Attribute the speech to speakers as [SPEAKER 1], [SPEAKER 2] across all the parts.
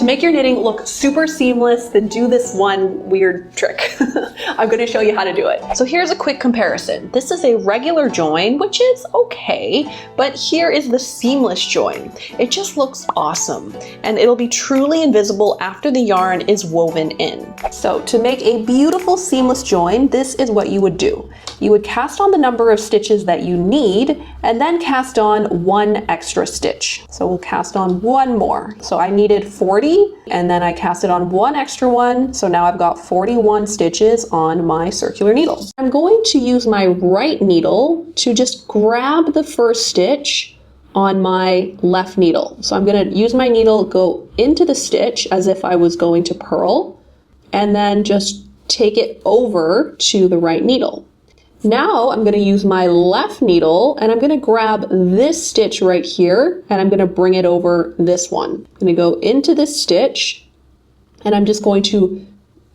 [SPEAKER 1] To make your knitting look super seamless, then do this one weird trick. I'm going to show you how to do it. So here's a quick comparison. This is a regular join, which is okay, but here is the seamless join. It just looks awesome, and it'll be truly invisible after the yarn is woven in. So to make a beautiful seamless join, this is what you would do. You would cast on the number of stitches that you need, and then cast on one extra stitch. So we'll cast on one more. So I needed 40, and then I casted on one extra one. So now I've got 41 stitches on my circular needle. I'm going to use my right needle to just grab the first stitch on my left needle. So I'm going to use my needle, go into the stitch as if I was going to purl, and then just take it over to the right needle. Now I'm going to use my left needle and I'm going to grab this stitch right here and I'm going to bring it over this one. I'm going to go into this stitch and I'm just going to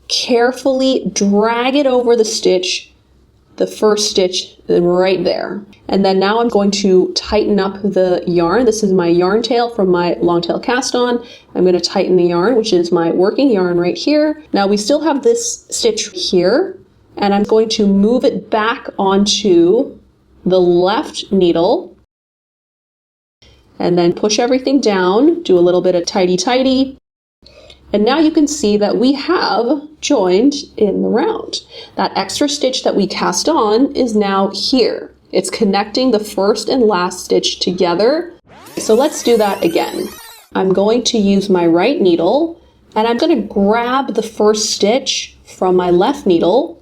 [SPEAKER 1] carefully drag it over the stitch, the first stitch right there. And then now I'm going to tighten up the yarn. This is my yarn tail from my long tail cast on. I'm going to tighten the yarn, which is my working yarn right here. Now we still have this stitch here, and I'm going to move it back onto the left needle and then push everything down, do a little bit of tighty-tighty. And now you can see that we have joined in the round. That extra stitch that we cast on is now here. It's connecting the first and last stitch together. So let's do that again. I'm going to use my right needle and I'm going to grab the first stitch from my left needle.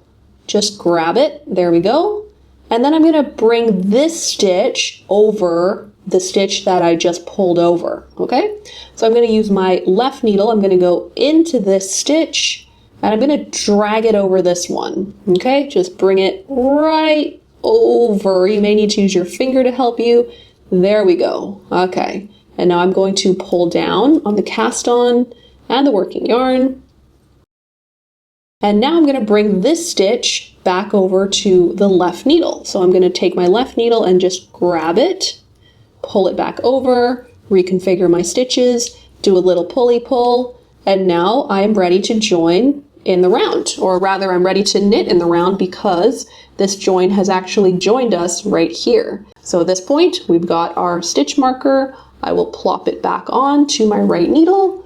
[SPEAKER 1] Just grab it, there we go. And then I'm going to bring this stitch over the stitch that I just pulled over, okay? So I'm going to use my left needle, I'm going to go into this stitch, and I'm going to drag it over this one, okay? Just bring it right over. You may need to use your finger to help you. There we go, okay. And now I'm going to pull down on the cast on and the working yarn. And now I'm going to bring this stitch back over to the left needle. So I'm going to take my left needle and just grab it, pull it back over, reconfigure my stitches, do a little pulley pull, and now I'm ready to join in the round, or rather I'm ready to knit in the round because this join has actually joined us right here. So at this point, we've got our stitch marker. I will plop it back on to my right needle,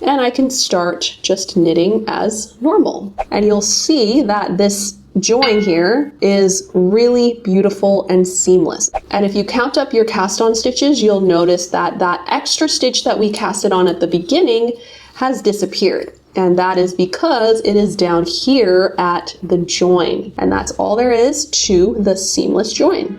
[SPEAKER 1] and I can start just knitting as normal. And you'll see that this join here is really beautiful and seamless. And if you count up your cast on stitches, you'll notice that that extra stitch that we casted on at the beginning has disappeared. And that is because it is down here at the join. And that's all there is to the seamless join.